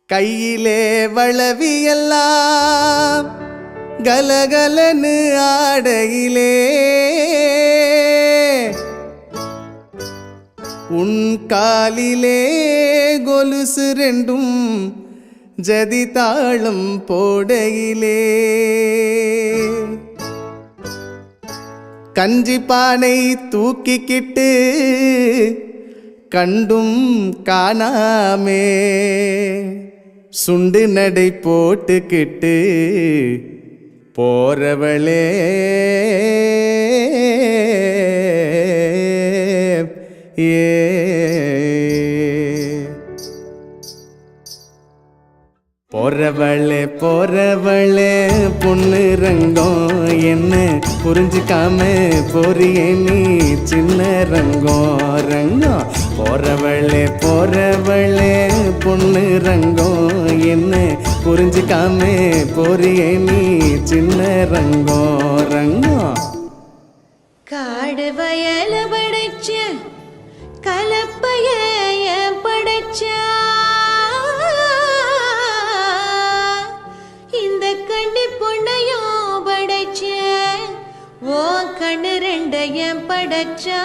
கையிலே வளவியெல்லாம் கலகலனு ஆடையிலே உன் காலிலே கொலுசு ரெண்டும் ஜதி தாளம் போடையிலே கஞ்சி பானை தூக்கிக்கிட்டு கண்டும் காணாமே சுண்டு நடை போட்டுக்கிட்டு போறவளே ஏ போறவளே போறவளே பொண்ணு ரங்கம் என்ன புரிஞ்சுக்காம போறியே நீ சின்ன ரங்கம் ரங்கம் போறவளே போறவளே பொண்ணு ரங்கம் என்ன புரிஞ்சுக்காம போறியே நீ சின்ன ரங்கம் ரங்கம் காடு வயல படைச்ச கலப்பைய படைச்சா இந்த கண்ணி பொண்ணையும் படைச்ச ஓ கண்ணு ரெண்டையும் படைச்சா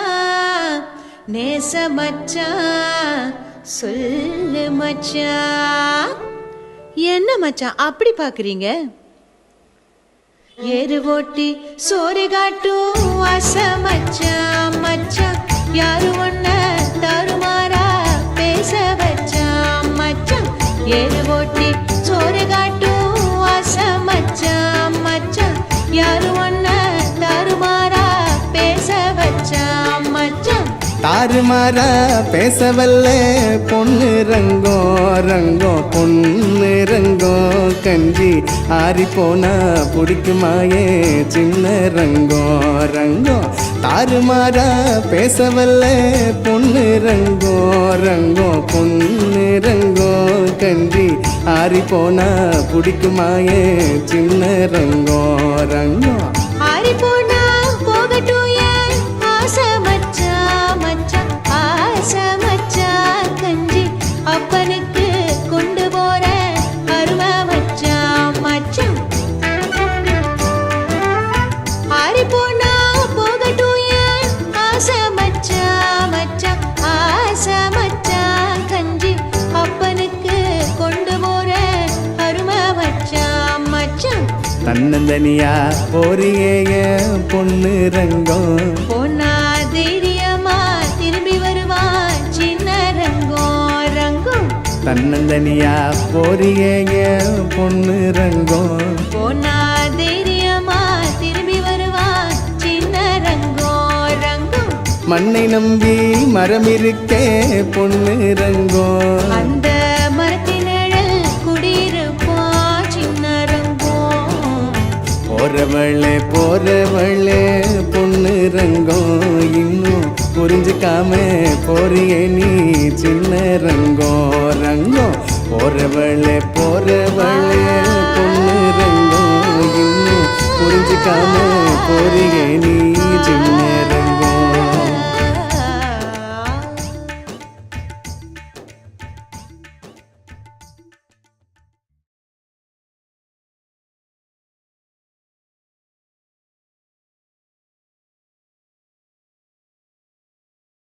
நேச மச்சா சொல்லு மச்சா. என்ன மச்சான் அப்படி பாக்குறீங்க? ஏறு ஓட்டி சோறு காட்டும் ஆசை மச்சான் மச்சான் யாரு ஒன்ன தருமாறா பேச வச்சான் மச்சான். ஏறு ஓட்டி சோறு காட்டும் ஆசை மச்சான் மச்சான் யாரு ஒன்ன தருமாறா பேச வச்சான் மச்சான். தாறுமாறா பேசவல்ல பொண்ணு ரங்கோ ரங்கோ பொண்ணு ரங்கோ கஞ்சி ஆறி போனா பிடிக்குமாயே சின்ன ரங்கோ ரங்கோ. தாறுமாறா பேசவல்ல பொண்ணு ரங்கோ ரங்கோ பொண்ணு ரங்கோ கஞ்சி ஆறி போனா பிடிக்குமாயே சின்ன ரங்கோ ரங்கோ. ஆறி போனா போகட்டும் ஆசை மச்சான் மச்சான் ஆசை மச்சான் கஞ்சி அப்பனுக்கு கொண்டு போற அருமை மச்சான் மச்சான். ஆறி போனா போகட்டும் ஆசை மச்சான் மச்சான் ஆசை மச்சான் கஞ்சி அப்பனுக்கு கொண்டு போற அருமை மச்சான் மச்சான். தன்னந்தனியா போறியே பொண்ணு ரங்கம் பொன்னா தைரியமா திரும்பி வருவான் சின்ன ரங்கம் ரங்கம். தன்னந்தனியா போறியே பொண்ணு ரங்கம் பொன்னா தைரியமா திரும்பி வருவான் சின்ன ரங்கம் ரங்கம். மண்ணை நம்பி மரம் இருக்கே பொண்ணு ரங்கம் அந்த மரத்தின் நிழல் குடியிருப்பான் சின்ன ரங்கம். போறவளே போறவளே பொண்ணு ரங்கம் இன்னும் புரிஞ்சுக்காம போறியே நீ சின்ன ரங்கம் ரங்கம். போறவளே போறவளே பொண்ணு ரங்கம் இன்னும் புரிஞ்சுக்காம போறியே நீ